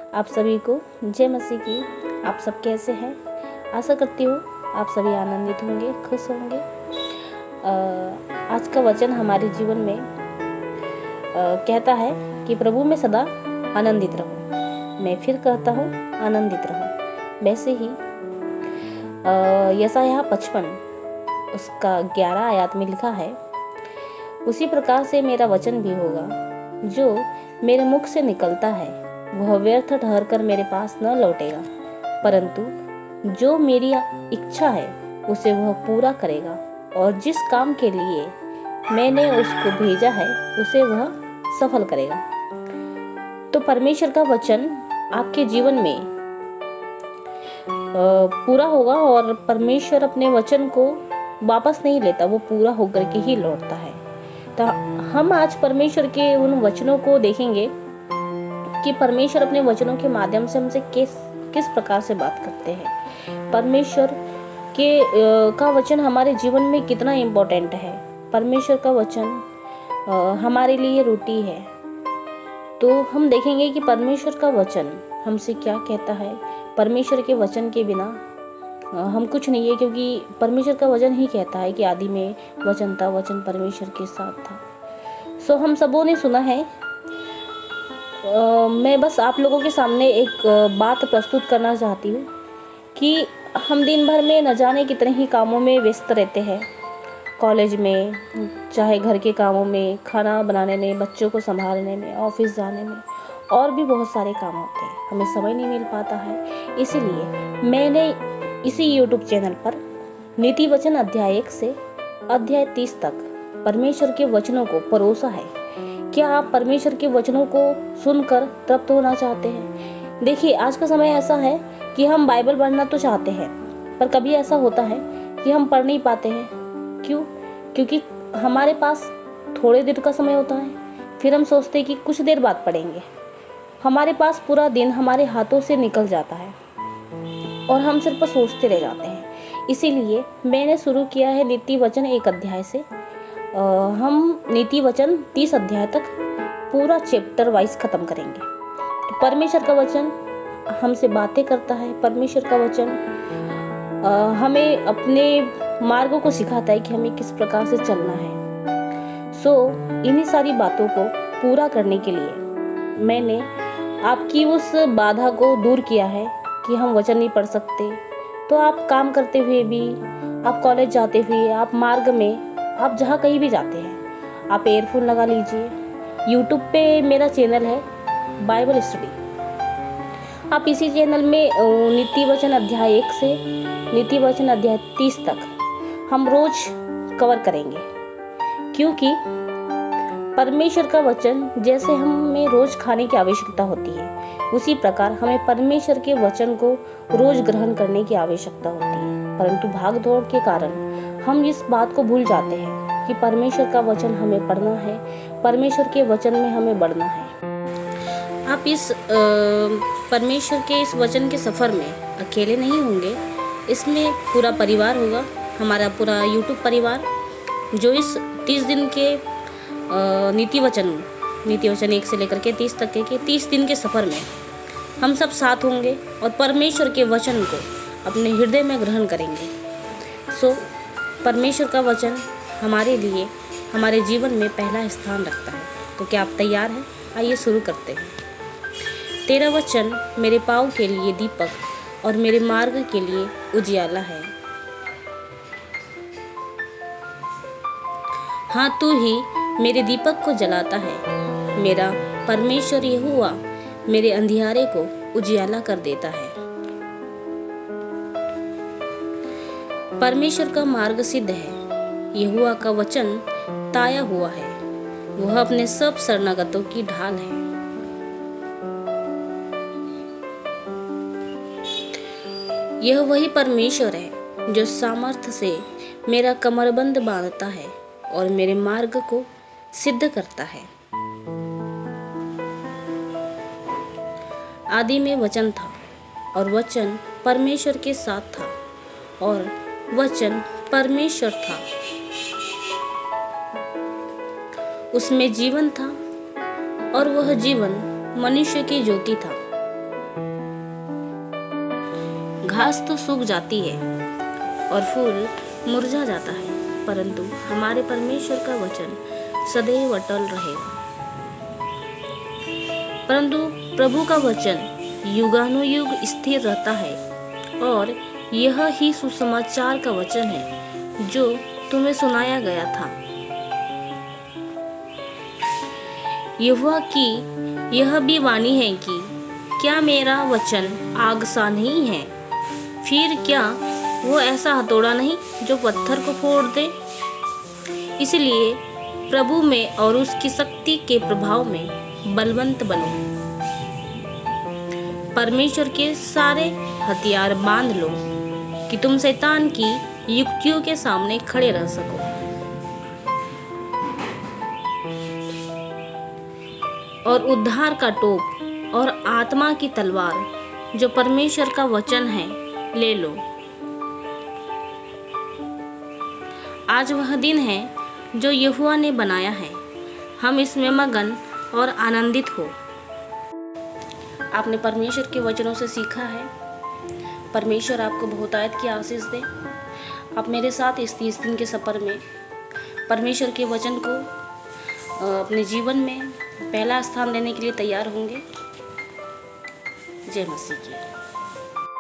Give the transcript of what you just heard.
आप सभी को जय मसीह की। आप सब कैसे हैं? आशा करती हूँ आप सभी आनंदित होंगे, खुश होंगे। आज का वचन हमारे जीवन में कहता है कि प्रभु में सदा आनंदित रहो। मैं फिर कहता हूँ आनंदित रहो। वैसे ही यशायाह 55 उसका 11 आयत में लिखा है, उसी प्रकार से मेरा वचन भी होगा जो मेरे मुख से निकलता है, वह व्यर्थ ठहर कर मेरे पास न लौटेगा, परंतु जो मेरी इच्छा है उसे वह पूरा करेगा, और जिस काम के लिए मैंने उसको भेजा है उसे वह सफल करेगा। तो परमेश्वर का वचन आपके जीवन में पूरा होगा, और परमेश्वर अपने वचन को वापस नहीं लेता, वो पूरा होकर के ही लौटता है। तो हम आज परमेश्वर के उन वचनों को देखेंगे कि परमेश्वर अपने वचनों के माध्यम से हमसे किस प्रकार से बात करते हैं। परमेश्वर के का वचन हमारे जीवन में कितना इम्पोर्टेंट है। परमेश्वर का वचन हमारे लिए रोटी है। तो हम देखेंगे कि परमेश्वर का वचन हमसे क्या कहता है। परमेश्वर के वचन के बिना हम कुछ नहीं है, क्योंकि परमेश्वर का वचन ही कहता है कि आदि में वचन था, वचन परमेश्वर के साथ था। सो हम सबों ने सुना है। मैं बस आप लोगों के सामने एक बात प्रस्तुत करना चाहती हूँ कि हम दिन भर में न जाने कितने ही कामों में व्यस्त रहते हैं। कॉलेज में, चाहे घर के कामों में, खाना बनाने में, बच्चों को संभालने में, ऑफिस जाने में, और भी बहुत सारे काम होते हैं। हमें समय नहीं मिल पाता है। इसीलिए मैंने इसी YouTube चैनल पर नीति वचन अध्याय 1 से अध्याय 30 तक परमेश्वर के वचनों को परोसा है। क्या आप परमेश्वर के वचनों को सुनकर तृप्त होना चाहते हैं? देखिए, आज का समय ऐसा है कि हम बाइबल पढ़ना तो चाहते हैं, पर कभी ऐसा होता है कि हम पढ़ नहीं पाते हैं। क्यों? क्योंकि हमारे पास थोड़े देर का समय होता है, फिर हम सोचते हैं कि कुछ देर बाद पढ़ेंगे। हमारे पास पूरा दिन हमारे हाथों से निकल जाता है और हम सिर्फ सोचते रह जाते हैं। इसीलिए मैंने शुरू किया है नीति वचन 1 अध्याय से। हम नीति वचन 30 अध्याय तक पूरा चैप्टर वाइज खत्म करेंगे। तो परमेश्वर का वचन हमसे बातें करता है। परमेश्वर का वचन हमें अपने मार्गों को सिखाता है कि हमें किस प्रकार से चलना है। इन्हीं सारी बातों को पूरा करने के लिए मैंने आपकी उस बाधा को दूर किया है कि हम वचन नहीं पढ़ सकते। तो आप काम करते हुए भी, आप कॉलेज जाते हुए, आप मार्ग में, आप जहाँ कहीं भी जाते हैं, आप एयरफोन लगा लीजिए। यूट्यूब पे मेरा चैनल है बाइबल स्टडी। आप इसी चैनल में नीति वचन अध्याय 1 से नीति वचन अध्याय 30 तक हम रोज कवर करेंगे, क्योंकि परमेश्वर का वचन जैसे हमें रोज खाने की आवश्यकता होती है, उसी प्रकार हमें परमेश्वर के वचन को रोज ग्रहण करने की आवश्यकता होती है। परंतु भाग दौड़ के कारण हम इस बात को भूल जाते हैं कि परमेश्वर का वचन हमें पढ़ना है, परमेश्वर के वचन में हमें बढ़ना है। आप इस परमेश्वर के इस वचन के सफ़र में अकेले नहीं होंगे। इसमें पूरा परिवार होगा, हमारा पूरा YouTube परिवार, जो इस 30 दिन के नीति वचन 1 से लेकर के 30 तक के 30 दिन के सफ़र में हम सब साथ होंगे और परमेश्वर के वचन को अपने हृदय में ग्रहण करेंगे। परमेश्वर का वचन हमारे लिए, हमारे जीवन में पहला स्थान रखता है। तो क्या आप तैयार हैं? आइए शुरू करते हैं। तेरा वचन मेरे पाँव के लिए दीपक और मेरे मार्ग के लिए उजियाला है। हाँ, तू ही मेरे दीपक को जलाता है। मेरा परमेश्वर यहोवा मेरे अंधियारे को उजियाला कर देता है। परमेश्वर का मार्ग सिद्ध है, यहोवा का वचन ताया हुआ है। वह अपने सब शरणागतों की ढाल है। यह वही परमेश्वर है जो सामर्थ्य से मेरा कमरबंद बांधता है और मेरे मार्ग को सिद्ध करता है। आदि में वचन था, और वचन परमेश्वर के साथ था, और वचन परमेश्वर था। उसमें जीवन था, और वह जीवन मनुष्य की ज्योति था। घास तो सूख जाती है और फूल मुरझा जाता है, परंतु हमारे परमेश्वर का वचन सदैव अटल रहेगा। परंतु प्रभु का वचन युगानुयुग स्थिर रहता है, और यह ही सुसमाचार का वचन है जो तुम्हें सुनाया गया था। यहोवा की यह भी वाणी है कि क्या मेरा वचन आग सा नहीं है? फिर क्या वो ऐसा हथौड़ा नहीं जो पत्थर को फोड़ दे? इसलिए प्रभु में और उसकी शक्ति के प्रभाव में बलवंत बनो। परमेश्वर के सारे हथियार बांध लो कि तुम शैतान की युक्तियों के सामने खड़े रह सको। और उद्धार का टोप और आत्मा की तलवार जो परमेश्वर का वचन है ले लो। आज वह दिन है जो यहोवा ने बनाया है, हम इसमें मगन और आनंदित हो। आपने परमेश्वर के वचनों से सीखा है। परमेश्वर आपको बहुतायत की आशीष दे। आप मेरे साथ इस 30 दिन के सफ़र में परमेश्वर के वचन को अपने जीवन में पहला स्थान देने के लिए तैयार होंगे। जय मसीह की।